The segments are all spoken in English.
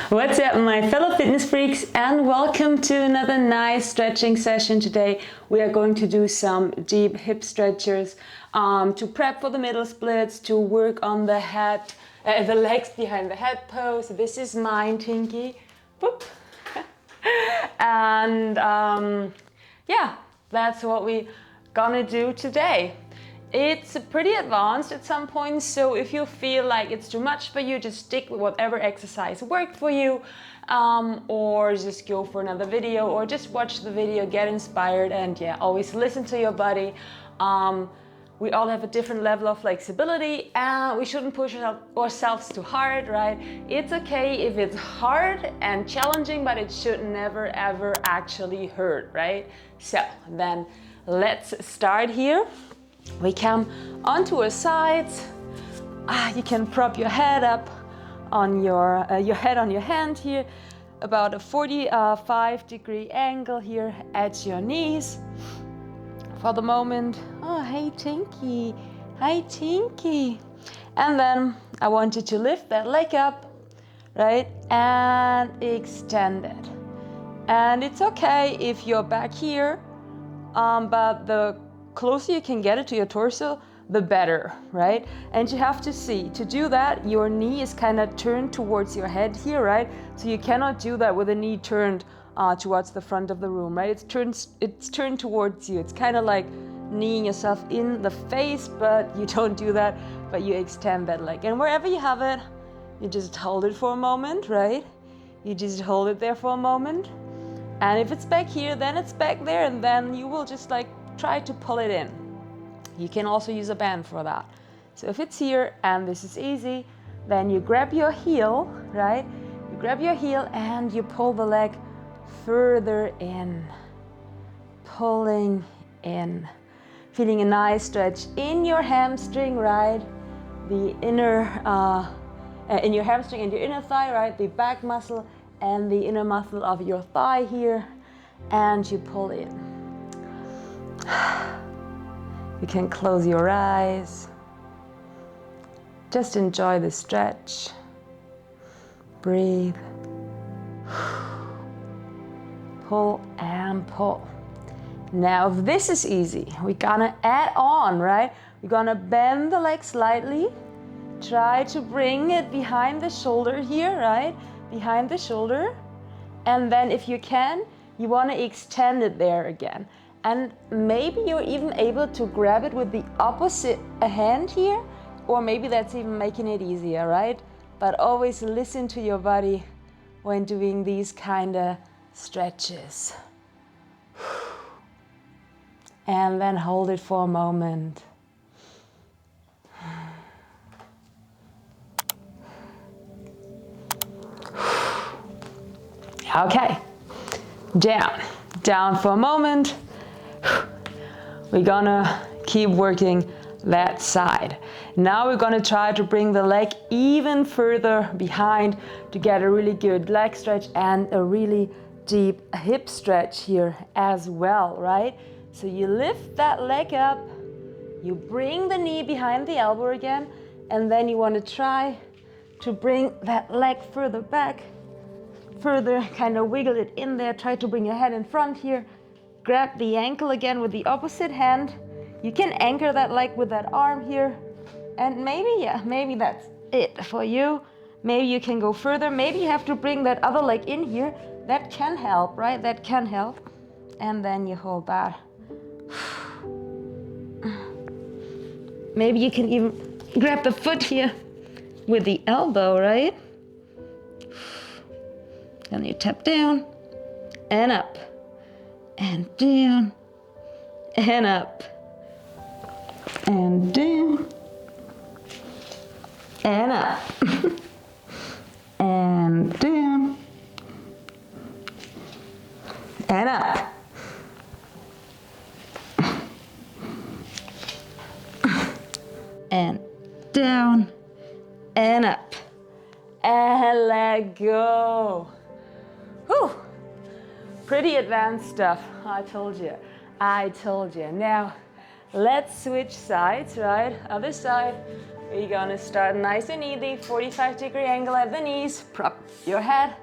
What's up, my fellow fitness freaks, and welcome to another nice stretching session. Today we are going to do some deep hip stretchers to prep for the middle splits, to work on the head, the legs behind the head pose. This is mine, Tinky. Boop. And yeah, that's what we gonna do today. It's pretty advanced at some points, so if you feel like it's too much for you, just stick with whatever exercise worked for you, or just go for another video, or just watch the video, get inspired, and yeah, always listen to your body. We all have a different level of flexibility, and we shouldn't push ourselves too hard, right? It's okay if it's hard and challenging, but it should never ever actually hurt, right? So then let's start here. We come onto our sides. You can prop your head up on your head on your hand here, about a 45-degree angle here at your knees for the moment. Oh, hey Tinky, hi Tinky. And then I want you to lift that leg up, right, and extend it. And it's okay if you're back here, but the closer you can get it to your torso, the better, right? And you have to see, to do that, your knee is kind of turned towards your head here, right? So you cannot do that with the knee turned towards the front of the room, right? It's turned towards you. It's kind of like kneeing yourself in the face, but you don't do that, but you extend that leg. And wherever you have it, you just hold it for a moment, right? You just hold it there for a moment. And if it's back here, then it's back there, and then you will just like try to pull it in. You can also use a band for that. So if it's here and this is easy, then you grab your heel, right? You grab your heel and you pull the leg further in, pulling in, feeling a nice stretch in your hamstring, right? The inner, in your hamstring and your inner thigh, right? The back muscle and the inner muscle of your thigh here, and you pull in. You can close your eyes. Just enjoy the stretch. Breathe. Pull and pull. Now, if this is easy, we're gonna add on, right? We're gonna bend the leg slightly. Try to bring it behind the shoulder here, right? Behind the shoulder. And then if you can, you wanna extend it there again. And maybe you're even able to grab it with the opposite hand here, or maybe that's even making it easier, right? But always listen to your body when doing these kind of stretches. And then hold it for a moment. Okay, down for a moment. We're gonna keep working that side. Now we're gonna try to bring the leg even further behind to get a really good leg stretch and a really deep hip stretch here as well, right? So you lift that leg up, you bring the knee behind the elbow again, and then you want to try to bring that leg further back, further, kind of wiggle it in there, try to bring your head in front here. Grab the ankle again with the opposite hand. You can anchor that leg with that arm here. And maybe that's it for you. Maybe you can go further. Maybe you have to bring that other leg in here. That can help, right? That can help. And then you hold that. Maybe you can even grab the foot here with the elbow, right? And you tap down and up. And down, and up, and down, and up, and down, and up, and down, and up, and let go. Whew. Pretty advanced stuff, I told you. Now, let's switch sides, right? Other side, We're gonna start nice and easy, 45-degree angle at the knees. Prop your head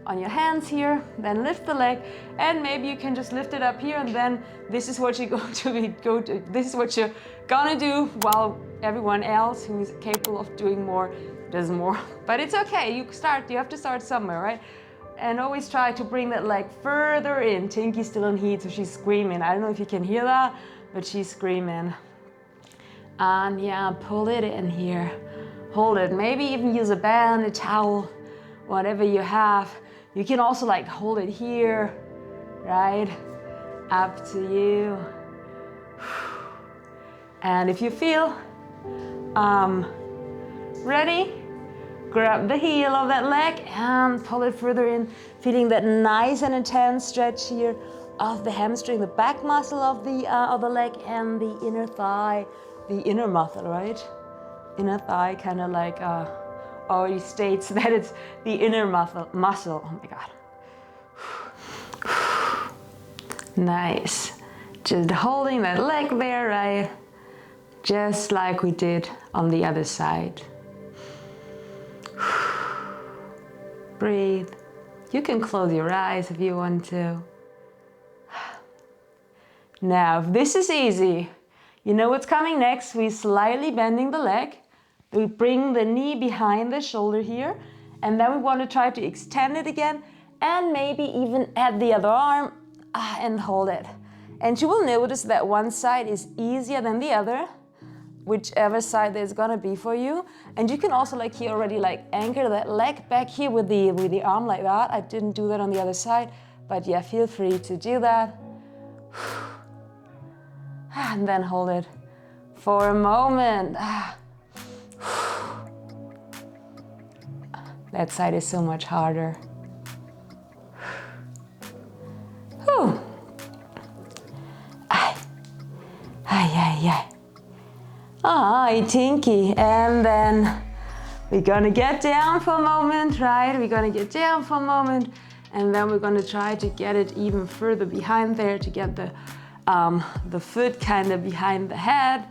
on your hands here, then lift the leg, and maybe you can just lift it up here, and then this is what you're going to this is what you're gonna do while everyone else who's capable of doing more does more. But it's okay, you have to start somewhere, right? And always try to bring that leg further in. Tinky's still in heat, so she's screaming. I don't know if you can hear that, but she's screaming. And yeah, pull it in here. Hold it, maybe even use a band, a towel, whatever you have. You can also like hold it here, right? Up to you. And if you feel ready, grab the heel of that leg and pull it further in, feeling that nice and intense stretch here of the hamstring, the back muscle of the leg, and the inner thigh, the inner muscle, right? Inner thigh kind of like already states that it's the inner muscle. Oh my God. Nice. Just holding that leg there, right? Just like we did on the other side. Breathe. You can close your eyes if you want to. Now, if this is easy, you know what's coming next. We slightly bending the leg. We bring the knee behind the shoulder here, and then we want to try to extend it again, and maybe even add the other arm and hold it. And you will notice that one side is easier than the other, whichever side there's gonna be for you. And you can also like here already like anchor that leg back here with the arm like that. I didn't do that on the other side, but yeah, feel free to do that. And then hold it for a moment. That side is so much harder. Whew. Ay, Tinky. And then we're gonna get down for a moment, right? We're gonna get down for a moment, and then we're gonna try to get it even further behind there to get the foot kind of behind the head.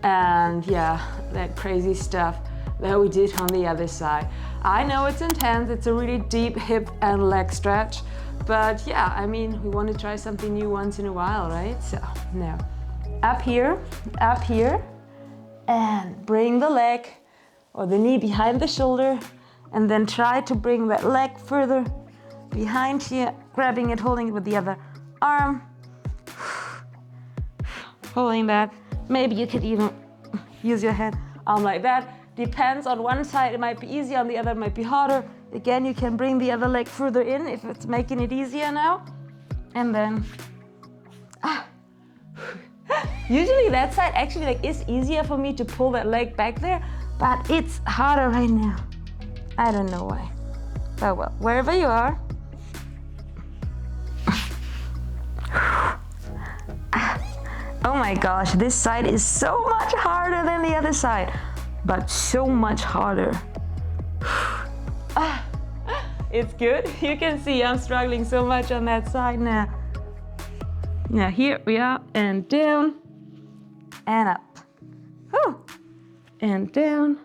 And yeah, that crazy stuff that we did on the other side. I know it's intense, it's a really deep hip and leg stretch, but yeah, I mean, we want to try something new once in a while, right? So now, up here, and bring the leg or the knee behind the shoulder, and then try to bring that leg further behind here, grabbing it, holding it with the other arm, holding that. Maybe you could even use your hand arm like that. Depends on one side, it might be easier, on the other it might be harder. Again, you can bring the other leg further in if it's making it easier now. And then, usually that side actually like is easier for me to pull that leg back there, but it's harder right now. I don't know why. But well, wherever you are. Oh my gosh, this side is so much harder than the other side, but so much harder. It's good. You can see I'm struggling so much on that side now. Now here we are, and down, and up. Whew. And down,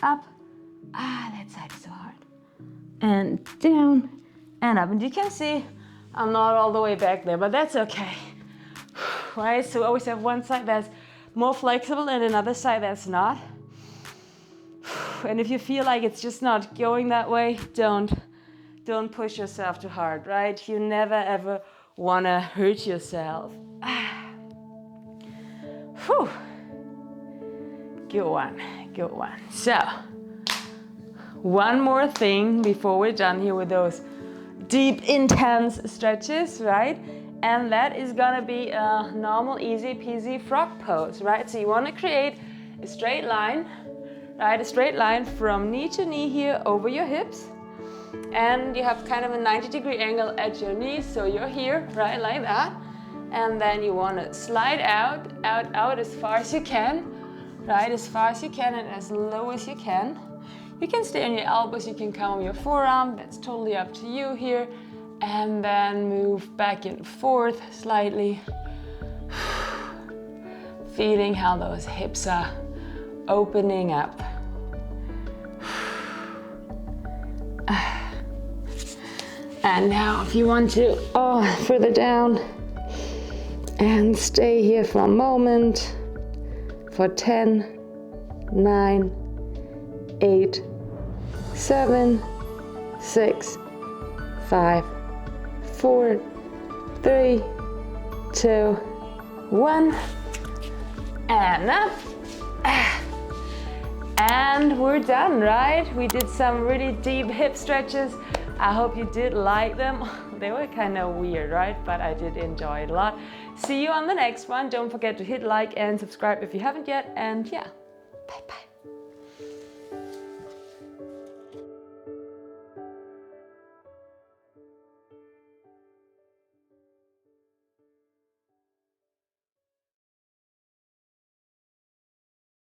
up. That side is so hard. And down, and up. And you can see I'm not all the way back there, but that's okay. Right, so we always have one side that's more flexible and another side that's not. And if you feel like it's just not going that way, don't push yourself too hard, right? You never ever wanna hurt yourself. Whew. Good one. So, one more thing before we're done here with those deep, intense stretches, right? And that is gonna be a normal, easy peasy frog pose, right? So you wanna create a straight line, right? A straight line from knee to knee here over your hips. And you have kind of a 90-degree angle at your knees, so you're here, right, like that. And then you wanna slide out as far as you can, right? As far as you can and as low as you can. You can stay on your elbows, you can come on your forearm, that's totally up to you here. And then move back and forth slightly. feeling how those hips are opening up. And now if you want to, further down and stay here for a moment for 10, 9, 8, 7, 6, 5, 4, 3, 2, 1, and up. And we're done, right? We did some really deep hip stretches. I hope you did like them. They were kind of weird, right? But I did enjoy it a lot. See you on the next one. Don't forget to hit like and subscribe if you haven't yet. And yeah, bye bye.